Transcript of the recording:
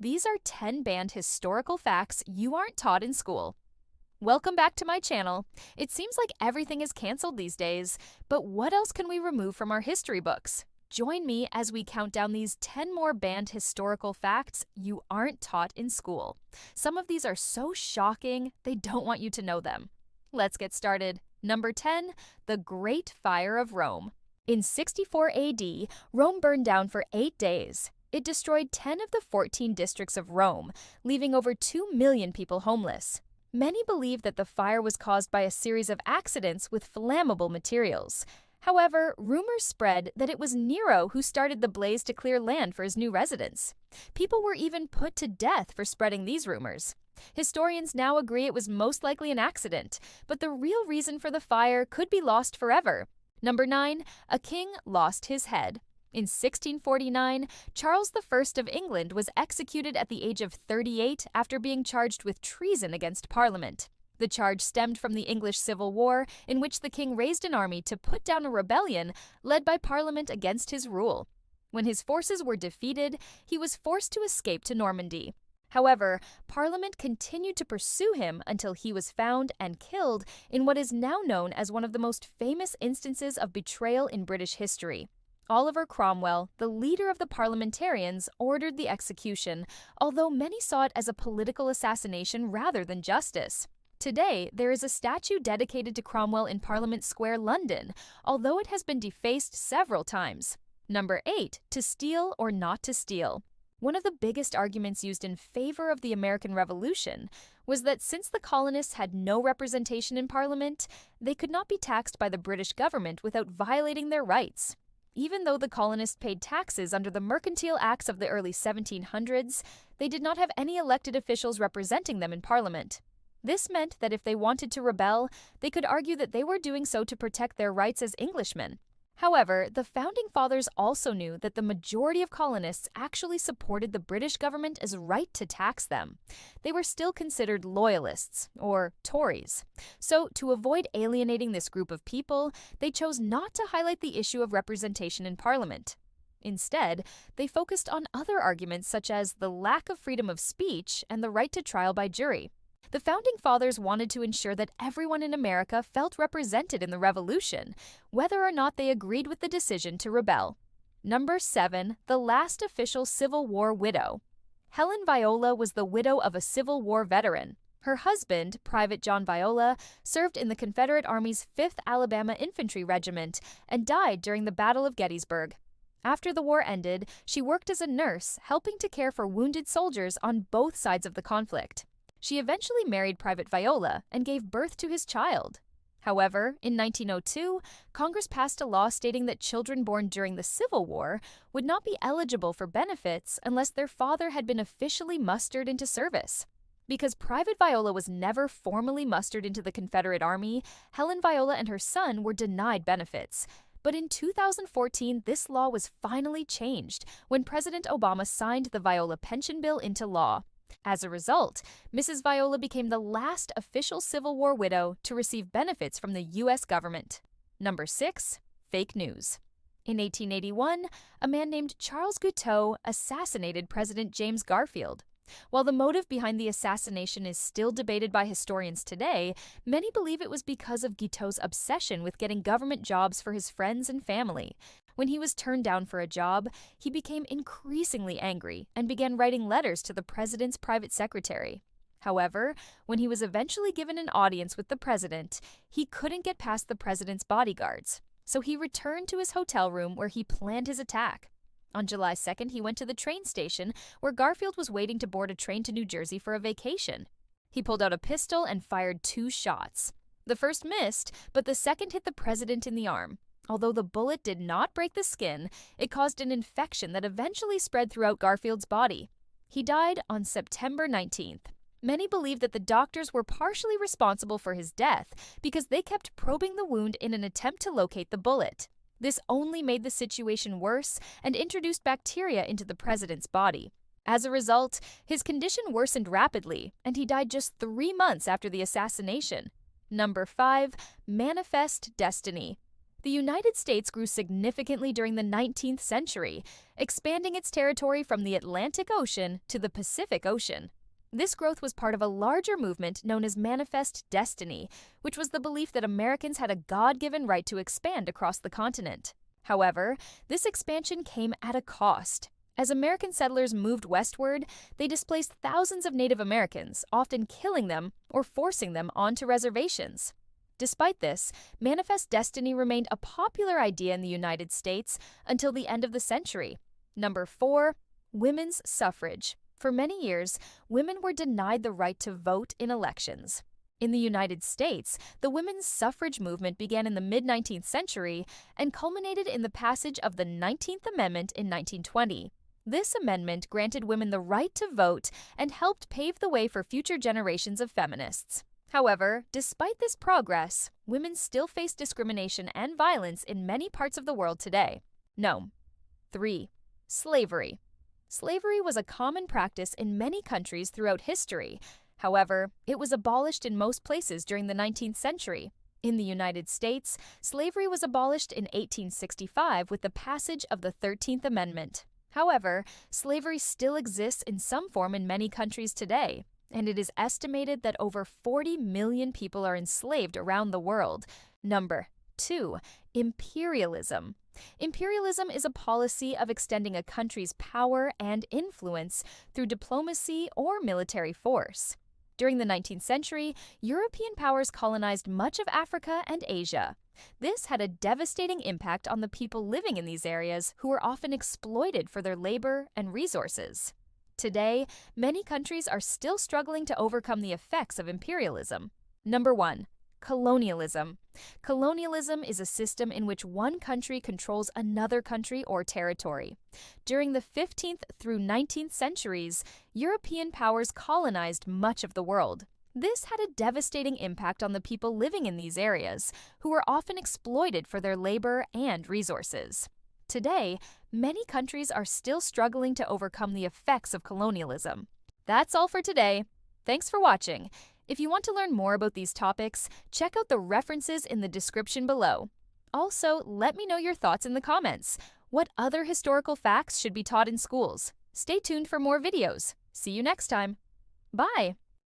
These are 10 banned historical facts you aren't taught in school. Welcome back to my channel. It seems like everything is canceled these days, but what else can we remove from our history books? Join me as we count down these 10 more banned historical facts you aren't taught in school. Some of these are so shocking, they don't want you to know them. Let's get started. Number 10, the Great Fire of Rome. In 64 AD, Rome burned down for 8 days. It destroyed 10 of the 14 districts of Rome, leaving over 2 million people homeless. Many believe that the fire was caused by a series of accidents with flammable materials. However, rumors spread that it was Nero who started the blaze to clear land for his new residents. People were even put to death for spreading these rumors. Historians now agree it was most likely an accident, but the real reason for the fire could be lost forever. Number 9, a king lost his head. In 1649, Charles I of England was executed at the age of 38 after being charged with treason against Parliament. The charge stemmed from the English Civil War, in which the king raised an army to put down a rebellion led by Parliament against his rule. When his forces were defeated, he was forced to escape to Normandy. However, Parliament continued to pursue him until he was found and killed in what is now known as one of the most famous instances of betrayal in British history. Oliver Cromwell, the leader of the parliamentarians, ordered the execution, although many saw it as a political assassination rather than justice. Today, there is a statue dedicated to Cromwell in Parliament Square, London, although it has been defaced several times. Number 8, to steal or not to steal. One of the biggest arguments used in favor of the American Revolution was that since the colonists had no representation in Parliament, they could not be taxed by the British government without violating their rights. Even though the colonists paid taxes under the Mercantile Acts of the early 1700s, they did not have any elected officials representing them in Parliament. This meant that if they wanted to rebel, they could argue that they were doing so to protect their rights as Englishmen. However, the Founding Fathers also knew that the majority of colonists actually supported the British government as right to tax them. They were still considered loyalists, or Tories. So, to avoid alienating this group of people, they chose not to highlight the issue of representation in Parliament. Instead, they focused on other arguments such as the lack of freedom of speech and the right to trial by jury. The Founding Fathers wanted to ensure that everyone in America felt represented in the Revolution, whether or not they agreed with the decision to rebel. Number 7, the last official Civil War widow. Helen Viola was the widow of a Civil War veteran. Her husband, Private John Viola, served in the Confederate Army's 5th Alabama Infantry Regiment and died during the Battle of Gettysburg. After the war ended, she worked as a nurse, helping to care for wounded soldiers on both sides of the conflict. She eventually married Private Viola and gave birth to his child. However, in 1902, Congress passed a law stating that children born during the Civil War would not be eligible for benefits unless their father had been officially mustered into service. Because Private Viola was never formally mustered into the Confederate Army, Helen Viola and her son were denied benefits. But in 2014, this law was finally changed when President Obama signed the Viola pension bill into law. As a result, Mrs. Viola became the last official Civil War widow to receive benefits from the U.S. government. Number 6, fake news. In 1881, a man named Charles Guiteau assassinated President James Garfield. While the motive behind the assassination is still debated by historians today, many believe it was because of Guiteau's obsession with getting government jobs for his friends and family. When he was turned down for a job, he became increasingly angry and began writing letters to the president's private secretary. However, when he was eventually given an audience with the president, he couldn't get past the president's bodyguards. So he returned to his hotel room where he planned his attack. On July 2nd, he went to the train station where Garfield was waiting to board a train to New Jersey for a vacation. He pulled out a pistol and fired 2 shots. The first missed, but the second hit the president in the arm. Although the bullet did not break the skin, it caused an infection that eventually spread throughout Garfield's body. He died on September 19th. Many believe that the doctors were partially responsible for his death because they kept probing the wound in an attempt to locate the bullet. This only made the situation worse and introduced bacteria into the president's body. As a result, his condition worsened rapidly, and he died just 3 months after the assassination. Number 5, manifest destiny. The United States grew significantly during the 19th century, expanding its territory from the Atlantic Ocean to the Pacific Ocean. This growth was part of a larger movement known as Manifest Destiny, which was the belief that Americans had a God-given right to expand across the continent. However, this expansion came at a cost. As American settlers moved westward, they displaced thousands of Native Americans, often killing them or forcing them onto reservations. Despite this, Manifest Destiny remained a popular idea in the United States until the end of the century. Number 4. Women's suffrage. For many years, women were denied the right to vote in elections. In the United States, the women's suffrage movement began in the mid-19th century and culminated in the passage of the 19th Amendment in 1920. This amendment granted women the right to vote and helped pave the way for future generations of feminists. However, despite this progress, women still face discrimination and violence in many parts of the world today. No. 3. Slavery. Slavery was a common practice in many countries throughout history. However, it was abolished in most places during the 19th century. In the United States, slavery was abolished in 1865 with the passage of the 13th Amendment. However, slavery still exists in some form in many countries today, and it is estimated that over 40 million people are enslaved around the world. Number 2. Imperialism. Imperialism is a policy of extending a country's power and influence through diplomacy or military force. During the 19th century, European powers colonized much of Africa and Asia. This had a devastating impact on the people living in these areas who were often exploited for their labor and resources. Today, many countries are still struggling to overcome the effects of imperialism. Number 1. Colonialism. Colonialism is a system in which one country controls another country or territory. During the 15th through 19th centuries, European powers colonized much of the world. This had a devastating impact on the people living in these areas, who were often exploited for their labor and resources. Today, many countries are still struggling to overcome the effects of colonialism. That's all for today. Thanks for watching. If you want to learn more about these topics, check out the references in the description below. Also, let me know your thoughts in the comments. What other historical facts should be taught in schools? Stay tuned for more videos. See you next time. Bye!